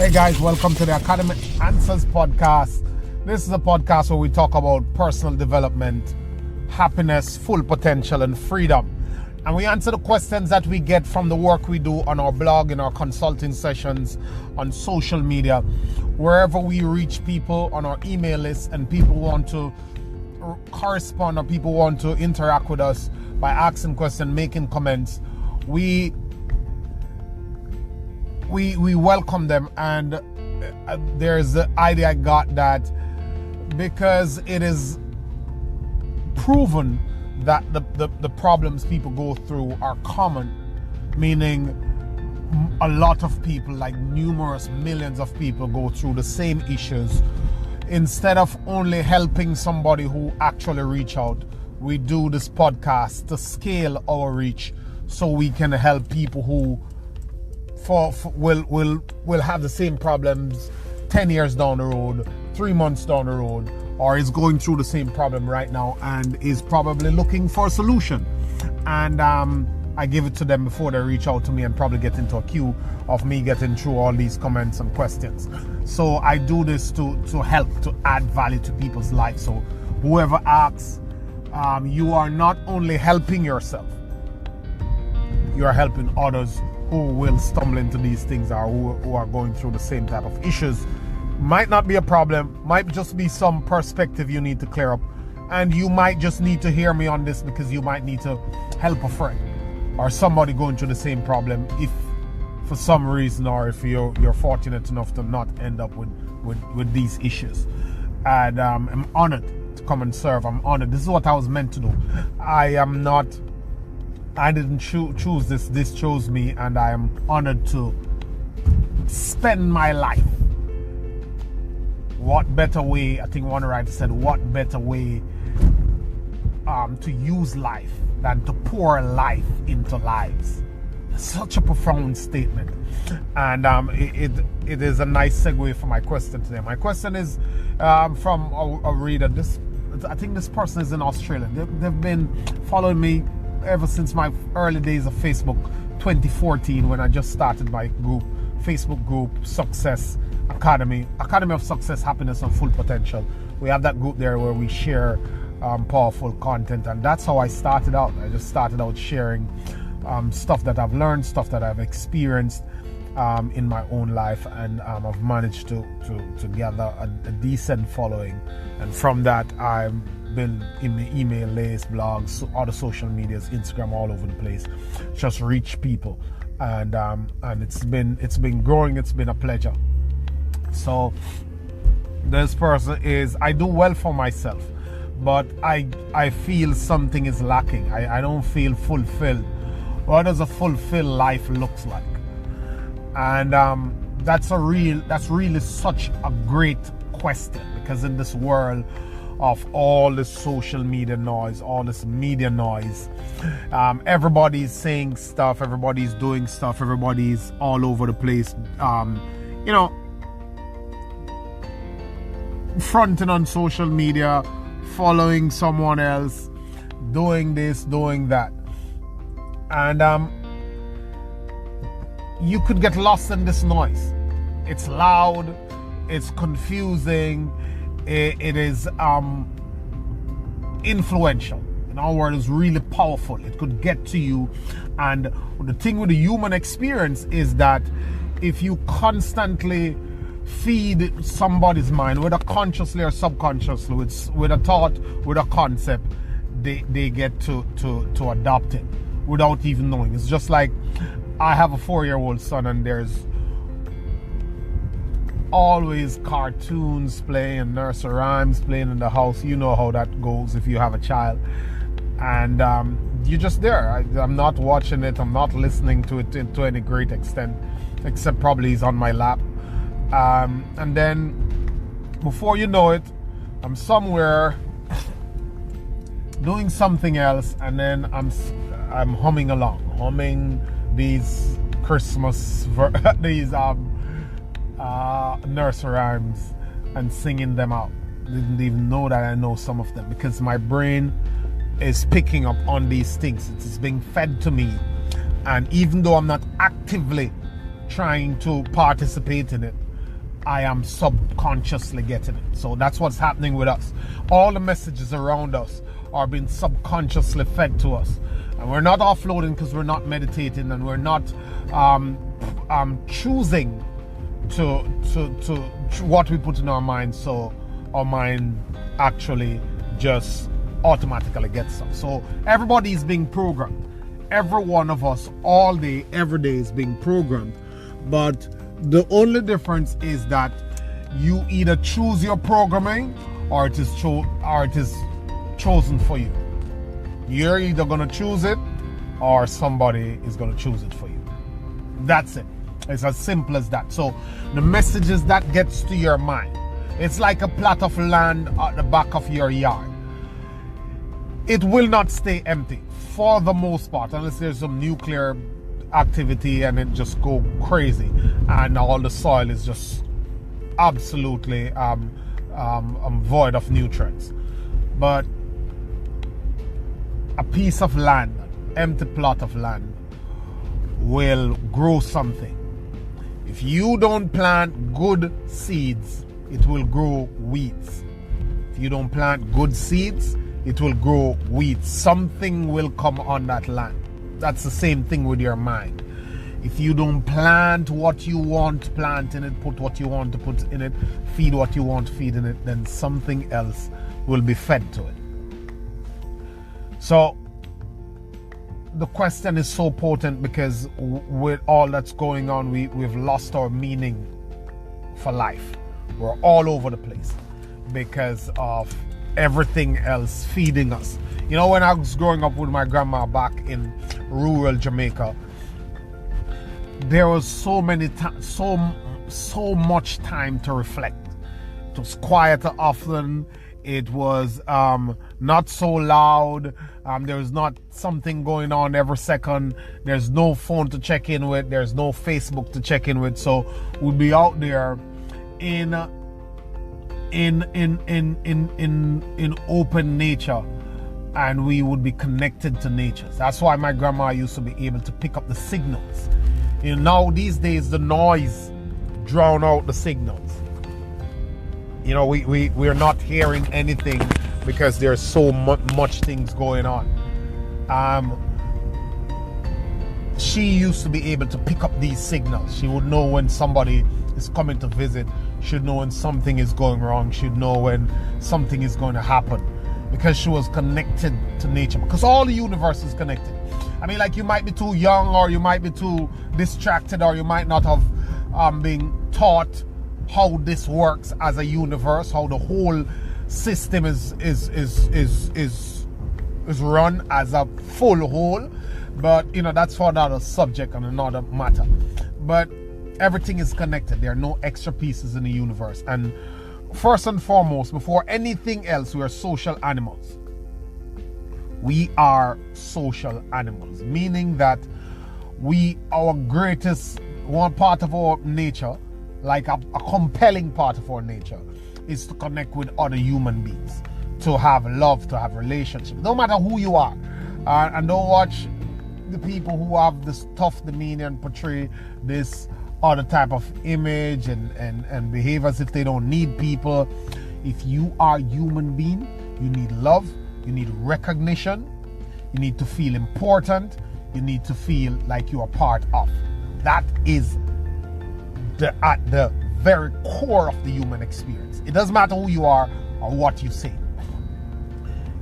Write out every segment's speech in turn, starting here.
Hey guys, welcome to the Academic Answers podcast. This is a podcast where we talk about personal development, happiness, full potential, and freedom. And we answer the questions that we get from the work we do on our blog, in our consulting sessions, on social media, wherever we reach people on our email list, and people want to correspond or people want to interact with us by asking questions, making comments. We welcome them, and there's the idea I got that because it is proven that the problems people go through are common, meaning a lot of people, like numerous millions of people, go through the same issues. Instead of only helping somebody who actually reach out, we do this podcast to scale our reach so we can help people who will have the same problems 10 years down the road, 3 months down the road, or is going through the same problem right now and is probably looking for a solution. And I give it to them before they reach out to me and probably get into a queue of me getting through all these comments and questions. So I do this to help, to add value to people's lives. So whoever asks, you are not only helping yourself, you are helping others who will stumble into these things or who are going through the same type of issues. Might not be a problem, might just be some perspective you need to clear up. And you might just need to hear me on this because you might need to help a friend or somebody going through the same problem, if for some reason, or if you're fortunate enough to not end up with these issues. And I'm honored to come and serve. I'm honored. This is what I was meant to do. I didn't choose this. This chose me, and I am honored to spend my life. What better way? I think one writer said, "What better way to use life than to pour life into lives?" Such a profound statement, and it is a nice segue for my question today. My question is from a reader. I think this person is in Australia. They've been following me ever since my early days of Facebook, 2014, when I just started my group, Facebook group, Success Academy of Success, Happiness, and Full Potential. We have that group there where we share powerful content, and that's how I started out. I just started out sharing stuff that I've learned, stuff that I've experienced in my own life, and I've managed to gather a decent following, and from that I've been in the email list, blogs, other social medias, Instagram, all over the place, just reach people, and it's been growing. It's been a pleasure. So this person is, I do well for myself, but I feel something is lacking. I don't feel fulfilled. What does a fulfilled life looks like? And that's really such a great question, because in this world of all this social media noise, all this media noise, everybody's saying stuff, everybody's doing stuff, everybody's all over the place, fronting on social media, following someone else, doing this, doing that. And you could get lost in this noise. It's loud, it's confusing, it is influential. In our world, it's really powerful. It could get to you. And the thing with the human experience is that if you constantly feed somebody's mind, whether consciously or subconsciously, with a thought, with a concept, they get to adopt it without even knowing. It's just like, I have a 4-year-old son, and there's always cartoons playing and nursery rhymes playing in the house. You know how that goes if you have a child, and you're just there. I'm not watching it, I'm not listening to it to any great extent, except probably he's on my lap, and then before you know it, I'm somewhere doing something else, and then I'm humming these Christmas these nursery rhymes and singing them out. Didn't even know that I know some of them, because my brain is picking up on these things. It's being fed to me, and even though I'm not actively trying to participate in it, I am subconsciously getting it. So that's what's happening with us. All the messages around us are being subconsciously fed to us. And we're not offloading because we're not meditating, and we're not choosing to what we put in our mind, so our mind actually just automatically gets stuff. So everybody is being programmed. Every one of us, all day, every day, is being programmed. But the only difference is that you either choose your programming, or it is chosen for you. You're either going to choose it, or somebody is going to choose it for you. That's it. It's as simple as that. So the messages that gets to your mind, it's like a plot of land at the back of your yard. It will not stay empty for the most part, unless there's some nuclear activity and it just go crazy and all the soil is just absolutely void of nutrients. But a piece of land, empty plot of land, will grow something. If you don't plant good seeds, it will grow weeds. If you don't plant good seeds, it will grow weeds. Something will come on that land. That's the same thing with your mind. If you don't plant what you want to plant in it, put what you want to put in it, feed what you want to feed in it, then something else will be fed to it. So the question is so potent, because with all that's going on, we've lost our meaning for life. We're all over the place because of everything else feeding us. You know, when I was growing up with my grandma back in rural Jamaica, there was so much time to reflect. It was quieter often. It was not so loud. There was not something going on every second. There's no phone to check in with. There's no Facebook to check in with. So we'd be out there in open nature, and we would be connected to nature. That's why my grandma used to be able to pick up the signals. You know, now these days the noise drown out the signals. You know, we're not hearing anything because there's so much things going on. She used to be able to pick up these signals. She would know when somebody is coming to visit. She'd know when something is going wrong. She'd know when something is going to happen, because she was connected to nature. Because all the universe is connected. I mean, like, you might be too young, or you might be too distracted, or you might not have been taught how this works as a universe, how the whole system is run as a full whole. But you know, that's for another subject and another matter. But everything is connected. There are no extra pieces in the universe. And first and foremost, before anything else, we are social animals. We are social animals, meaning that our greatest, one part of our nature, like a compelling part of our nature, is to connect with other human beings, to have love, to have relationships, no matter who you are. And don't watch the people who have this tough demeanor and portray this other type of image and behave as if they don't need people. If you are a human being, you need love, you need recognition, you need to feel important, you need to feel like you are part of. That is at the very core of the human experience. It doesn't matter who you are or what you say.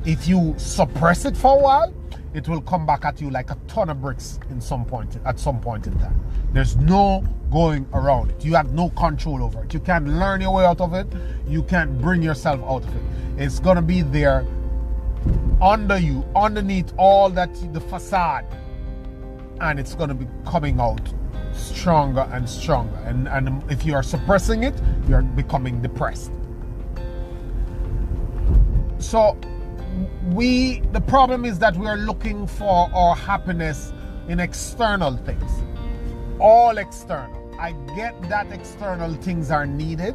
If you suppress it for a while, it will come back at you like a ton of bricks at some point in time. There's no going around it. You have no control over it. You can't learn your way out of it. You can't bring yourself out of it. It's gonna be there under you, underneath all that, the facade, and it's gonna be coming out stronger and stronger. And if you are suppressing it, you're becoming depressed. So the problem is that we are looking for our happiness in external things. All external. I get that external things are needed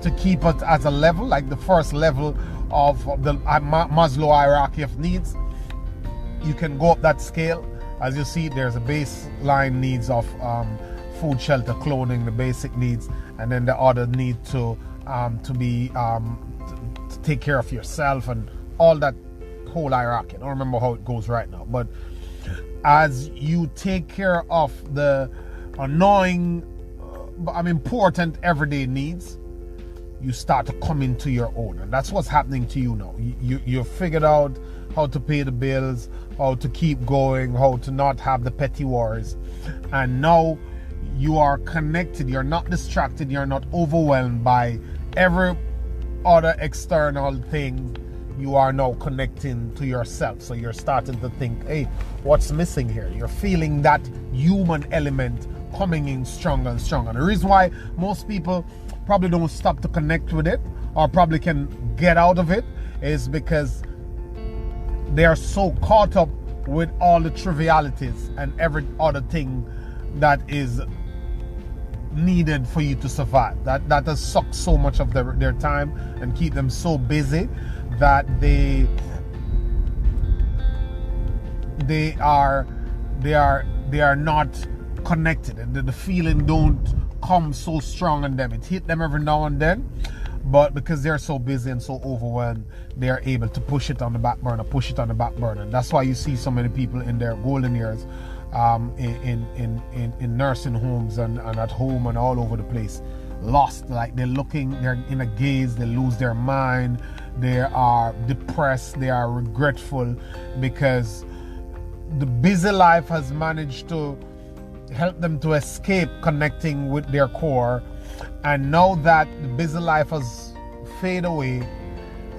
to keep us at a level, like the first level of the Maslow hierarchy of needs. You can go up that scale. As you see, there's a baseline needs of food, shelter, clothing, the basic needs, and then the other need to take care of yourself and all that whole hierarchy. I don't remember how it goes right now, but as you take care of the annoying, important everyday needs, you start to come into your own, and that's what's happening to you now. You figured out how to pay the bills, how to keep going, how to not have the petty worries, and now you are connected. You're not distracted. You're not overwhelmed by every other external thing. You are now connecting to yourself. So you're starting to think, hey, what's missing here? You're feeling that human element coming in stronger and stronger. And the reason why most people probably don't stop to connect with it, or probably can get out of it, is because they are so caught up with all the trivialities and every other thing that is needed for you to survive. That has sucked so much of their time and keep them so busy that they are not connected, and the feeling don't come so strong on them. It hit them every now and then, but because they're so busy and so overwhelmed, they are able to push it on the back burner. And that's why you see so many people in their golden years in nursing homes and at home and all over the place, lost. Like they're in a gaze, they lose their mind, they are depressed, they are regretful, because the busy life has managed to help them to escape connecting with their core. And now that the busy life has faded away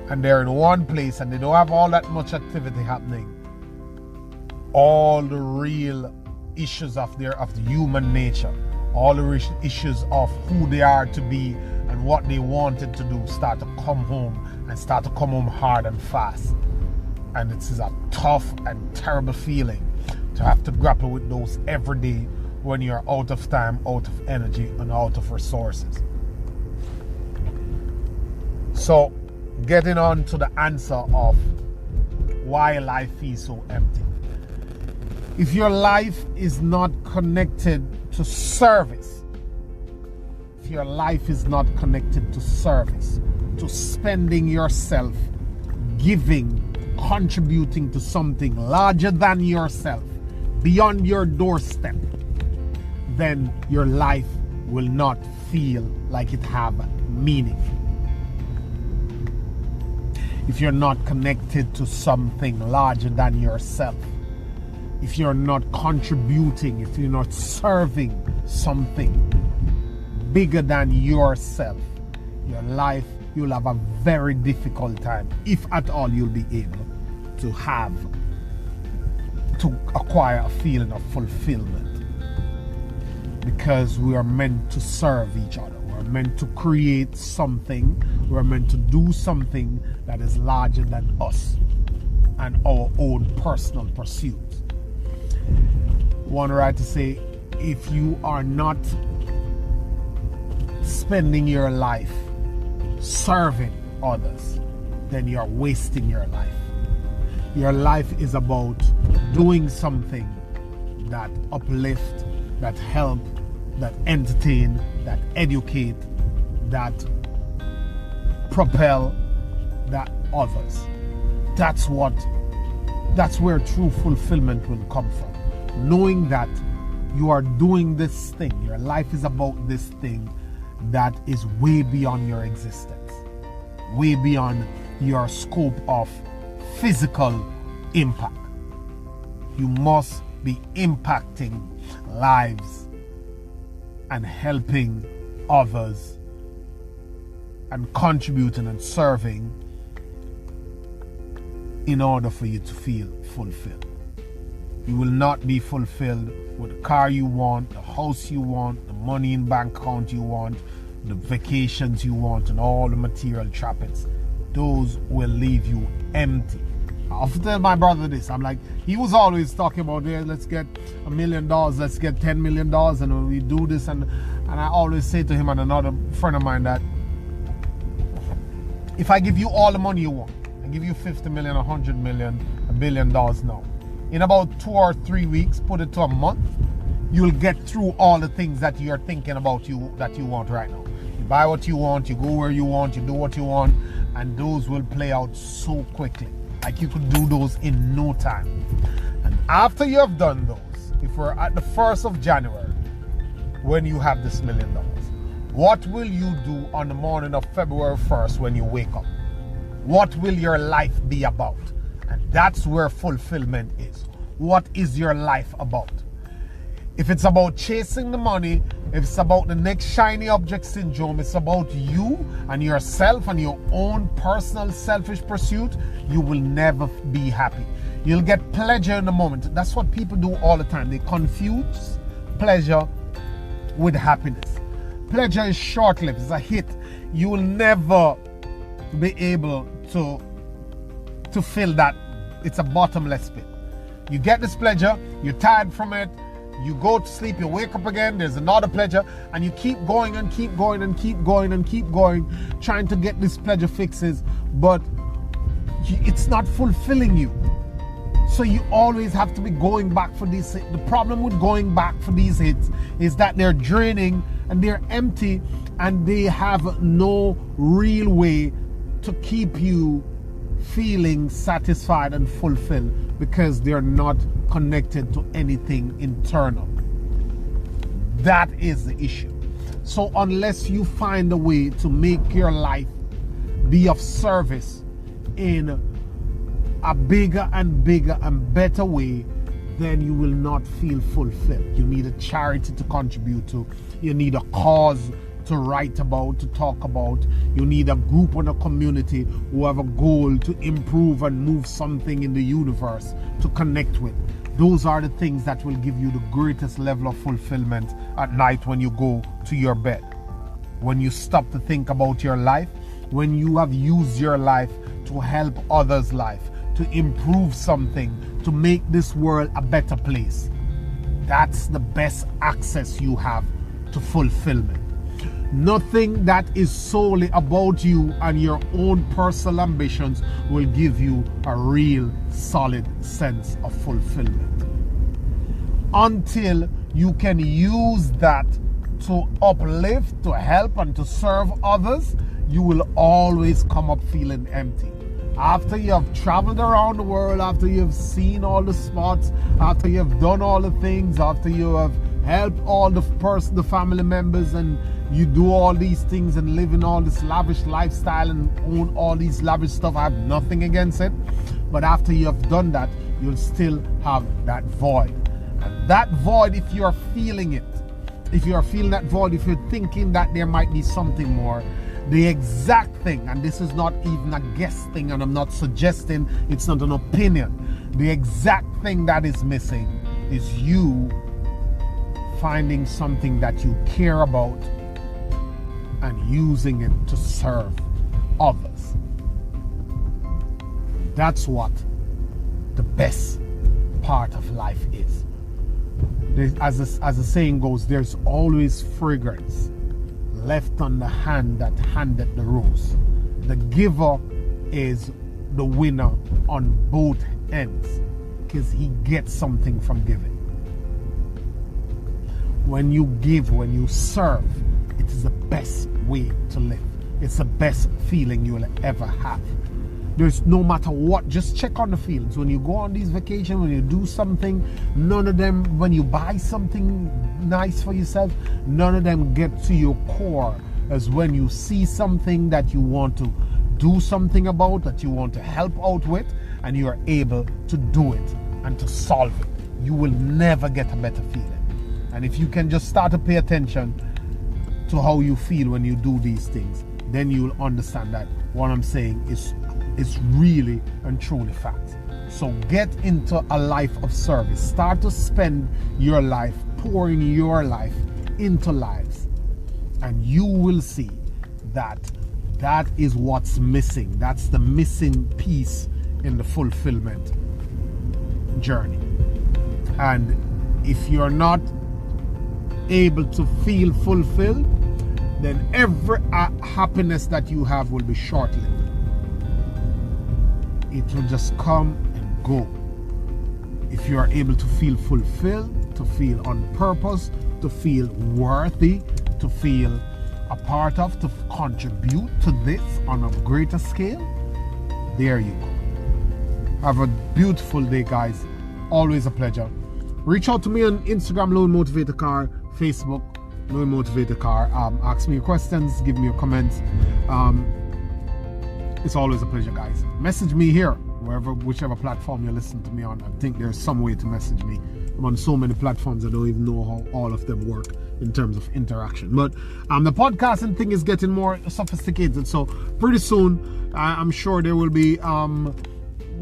and they're in one place and they don't have all that much activity happening, all the real issues of the human nature, all the issues of who they are to be and what they wanted to do start to come home, and start to come home hard and fast. And it is a tough and terrible feeling to have to grapple with those every day when you're out of time, out of energy, and out of resources. So, getting on to the answer of why life feels so empty. If your life is not connected to service, if your life is not connected to service, to spending yourself, giving, contributing to something larger than yourself, beyond your doorstep, then your life will not feel like it have meaning. If you're not connected to something larger than yourself, if you're not contributing, if you're not serving something bigger than yourself, your life, you'll have a very difficult time, if at all you'll be able to acquire a feeling of fulfillment. Because we are meant to serve each other. We're meant to create something. We're meant to do something that is larger than us and our own personal pursuits. One writer say, if you are not spending your life serving others, then you're wasting your life. Your life is about doing something that uplift, that help, that entertain, that educate, that propel, that others. That's where true fulfillment will come from. Knowing that you are doing this thing, your life is about this thing that is way beyond your existence, way beyond your scope of physical impact. You must be impacting lives and helping others and contributing and serving in order for you to feel fulfilled. You will not be fulfilled with the car you want, the house you want, the money in bank account you want, the vacations you want, and all the material trappings. Those will leave you empty. I often tell my brother this. I'm like, he was always talking about, yeah, let's get $1 million, let's get $10 million, and we do this. And I always say to him and another friend of mine that if I give you all the money you want, I give you 50 million, 100 million, $1 billion now, in about 2 or 3 weeks, put it to a month, you'll get through all the things that you're thinking about that you want right now. You buy what you want, you go where you want, you do what you want, and those will play out so quickly. Like you could do those in no time. And after you have done those, if we're at the 1st of January, when you have this $1 million, what will you do on the morning of February 1st when you wake up? What will your life be about? And that's where fulfillment is. What is your life about? If it's about chasing the money, if it's about the next shiny object syndrome, it's about you and yourself and your own personal selfish pursuit, you will never be happy. You'll get pleasure in the moment. That's what people do all the time. They confuse pleasure with happiness. Pleasure is short-lived, it's a hit. You will never be able to fill that. It's a bottomless pit. You get this pleasure, you're tired from it, you go to sleep, you wake up again, there's another pleasure, and you keep going and keep going and keep going and keep going, trying to get these pleasure fixes, but it's not fulfilling you. So you always have to be going back for these. The problem with going back for these hits is that they're draining and they're empty and they have no real way to keep you feeling satisfied and fulfilled because they're not connected to anything internal. That is the issue. So unless you find a way to make your life be of service in a bigger and bigger and better way, then you will not feel fulfilled. You need a charity to contribute to. You need a cause to write about, to talk about. You need a group and a community who have a goal to improve and move something in the universe to connect with. Those are the things that will give you the greatest level of fulfillment at night when you go to your bed. When you stop to think about your life, when you have used your life to help others' life, to improve something, to make this world a better place. That's the best access you have to fulfillment. Nothing that is solely about you and your own personal ambitions will give you a real solid sense of fulfillment. Until you can use that to uplift, to help, and to serve others, you will always come up feeling empty. After you have traveled around the world, after you have seen all the spots, after you have done all the things, after you have helped all the family members, and you do all these things and live in all this lavish lifestyle and own all these lavish stuff, I have nothing against it. But after you have done that, you'll still have that void. And that void, if you're feeling it, if you're feeling that void, if you're thinking that there might be something more, the exact thing, and this is not even a guess thing, and I'm not suggesting, it's not an opinion, the exact thing that is missing is you finding something that you care about and using it to serve others. That's what the best part of life is. As the saying goes, there's always fragrance left on the hand that handed the rose. The giver is the winner on both ends because he gets something from giving. When you give, when you serve, it is the best way to live. It's the best feeling you will ever have. There's no matter what, just check on the feelings. When you go on these vacations, when you do something, none of them, when you buy something nice for yourself, none of them get to your core as when you see something that you want to do something about, that you want to help out with, and you are able to do it and to solve it. You will never get a better feeling. And if you can just start to pay attention to how you feel when you do these things, then you'll understand that what I'm saying is really and truly fact. So get into a life of service. Start to spend your life pouring your life into lives, and you will see that that is what's missing. That's the missing piece in the fulfillment journey. And if you're not able to feel fulfilled, then every happiness that you have will be short-lived. It will just come and go. If you are able to feel fulfilled, to feel on purpose, to feel worthy, to feel a part of, to contribute to this on a greater scale, there you go. Have a beautiful day, guys. Always a pleasure. Reach out to me on Instagram, Lone Motivator Car, Facebook, Lone Motivator Car. Ask me your questions, give me your comments. It's always a pleasure, guys. Message me here, whichever platform you listen to me on. I think there's some way to message me. I'm on so many platforms, I don't even know how all of them work in terms of interaction. But the podcasting thing is getting more sophisticated. So pretty soon, I'm sure there will be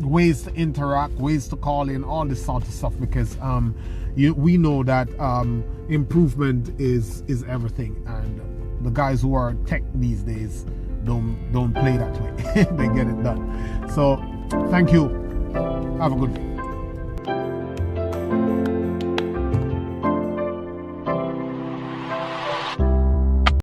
ways to interact, ways to call in, all this sort of stuff, because we know that improvement is everything, and the guys who are tech these days don't play that way. They get it done. So thank you. Have a good day.